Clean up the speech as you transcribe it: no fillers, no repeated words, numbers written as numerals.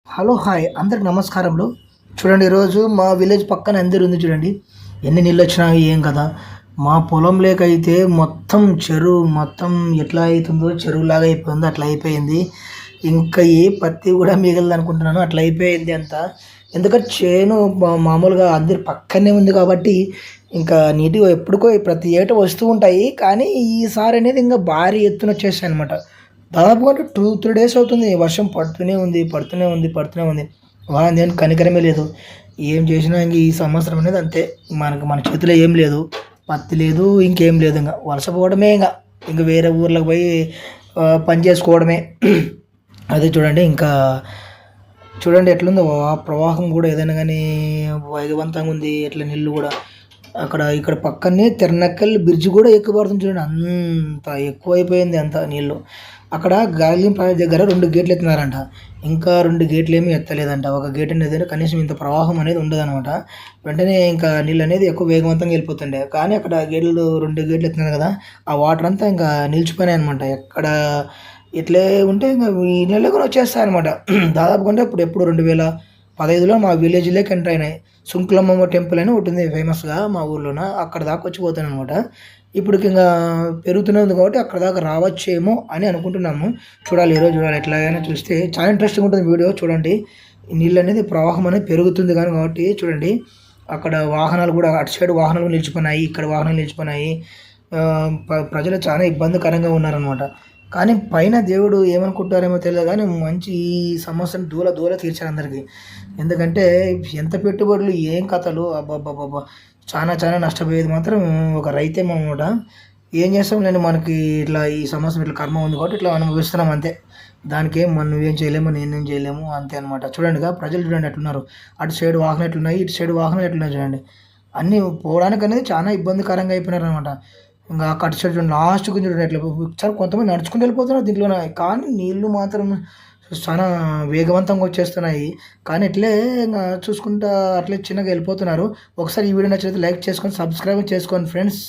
Hello hi అందరికి నమస్కారములు. చూడండి ఈరోజు మా విలేజ్ పక్కన అందరు ఉంది చూడండి. ఎన్ని నీళ్ళు వచ్చినా ఏం కదా. మా పొలం లేకైతే మొత్తం చెరువు మొత్తం ఎట్లా అవుతుందో చెరువులాగా అయిపోయిందో అట్లా అయిపోయింది. ఇంకా ఏ పత్తి కూడా మిగలదు అనుకుంటున్నాను, అట్లా అయిపోయింది అంతా. ఎందుకంటే చేను మామూలుగా అందరి పక్కనే ఉంది కాబట్టి ఇంకా నీట్గా ఎప్పుడుకో ప్రతి ఏటా వస్తూ ఉంటాయి. కానీ ఈసారి అనేది ఇంకా భారీ ఎత్తున వచ్చేసాయి అనమాట. దాదాపుగా 2-3 డేస్ అవుతుంది. వర్షం పడుతూనే ఉంది, పడుతూనే ఉంది, పడుతూనే ఉంది. వానదేమో కనికరమే లేదు. ఏం చేసినా ఇంక ఈ సంవత్సరం అనేది అంతే. మన చేతిలో ఏం లేదు. పత్తి లేదు, ఇంకేం లేదు. ఇంక వలస పోవడమే. ఇంక వేరే ఊర్లకు పోయి పని చేసుకోవడమే. అదే చూడండి ఇంకా చూడండి ఎట్లుందో ప్రవాహం కూడా ఏదైనా కానీ వేగవంతంగా ఉంది. ఎట్లా నీళ్ళు కూడా అక్కడ ఇక్కడ పక్కనే తిరణక్కల్ బ్రిడ్జ్ కూడా ఎక్కువ పడుతుంది చూడండి. అంత ఎక్కువైపోయింది అంత నీళ్ళు. అక్కడ గాలింపు దగ్గర 2 గేట్లు ఎత్తినారంట. ఇంకా 2 గేట్లు ఏమీ ఎత్తలేదంట. ఒక గేట్ అనేది కనీసం ఇంత ప్రవాహం అనేది ఉండదనమాట. వెంటనే ఇంకా నీళ్ళు అనేది ఎక్కువ వేగవంతంగా వెళ్ళిపోతుండే. కానీ అక్కడ 2 గేట్లు ఎత్తినారు కదా, ఆ వాటర్ అంతా ఇంకా నిలిచిపోయినాయి అనమాట. ఎక్కడ ఇట్లే ఉంటే ఇంకా ఈ నెలలో కూడా వచ్చేస్తాయి అనమాట. దాదాపు కంటే ఎప్పుడు 2015లో మా విలేజ్లోకి ఎంటర్ అయినాయి. సుంకులమ్మ టెంపుల్ అని ఒకటి ఉంది ఫేమస్గా మా ఊర్లోన. అక్కడ దాకా వచ్చిపోతాను అనమాట. ఇప్పటికి ఇంకా పెరుగుతూనే ఉంది కాబట్టి అక్కడ దాకా రావచ్చేమో అని అనుకుంటున్నాము. చూడాలి, ఈరోజు చూడాలి. ఎట్లాగైనా చూస్తే చాలా ఇంట్రెస్టింగ్ ఉంటుంది వీడియో చూడండి. ఈ నీళ్ళు అనేది ప్రవాహం అనేది పెరుగుతుంది కానీ కాబట్టి చూడండి. అక్కడ వాహనాలు కూడా అటు సైడ్ వాహనాలు నిలిచిపోయినాయి, ఇక్కడ వాహనాలు నిలిచిపోయినాయి. ప్రజలు చాలా ఇబ్బందికరంగా ఉన్నారనమాట. కానీ పైన దేవుడు ఏమనుకుంటారేమో తెలియదు కానీ మంచి ఈ సమస్యను దూల తీర్చారు అందరికీ. ఎందుకంటే ఎంత పెట్టుబడులు ఏం కథలు అబ్బబ్బబ్బబ్బా! చాలా చాలా నష్టపోయేది మాత్రం ఒక రైతేనమాట. ఏం చేస్తాం లేండి, మనకి ఇట్లా ఈ సమస్య ఇట్లా కర్మ ఉంది కాబట్టి ఇట్లా అనుభవిస్తున్నాం అంతే. దానికేం మనం నువ్వేం చేయలేము, నేనేం చేయలేము అంతే అనమాట. చూడండిగా ప్రజలు చూడండి ఎట్లున్నారు. అటు సైడ్ వాహనాలు ఎట్లున్నాయి, ఇటు సైడ్ వాహనాలు ఎట్లున్నాయి చూడండి. అన్నీ పోవడానికి అనేది చాలా ఇబ్బందికరంగా అయిపోయినారనమాట. ఇంకా అటు సైడ్ చూడండి లాస్ట్‌కి చూడండి ఎట్లా చాలా కొంతమంది నడుచుకుంటూ వెళ్ళిపోతున్నారు దీంట్లోన. కానీ నీళ్ళు మాత్రం చాలా వేగవంతంగా వచ్చేస్తున్నాయి. కానీ ఇట్లే ఇంగ చూసుకుంటా అట్లే చిన్నగా వెళ్ళిపోతున్నారు. ఒకసారి ఈ వీడియో నచ్చినట్లయితే లైక్ చేసుకొని, సబ్స్క్రైబ్ చేసుకోండి ఫ్రెండ్స్.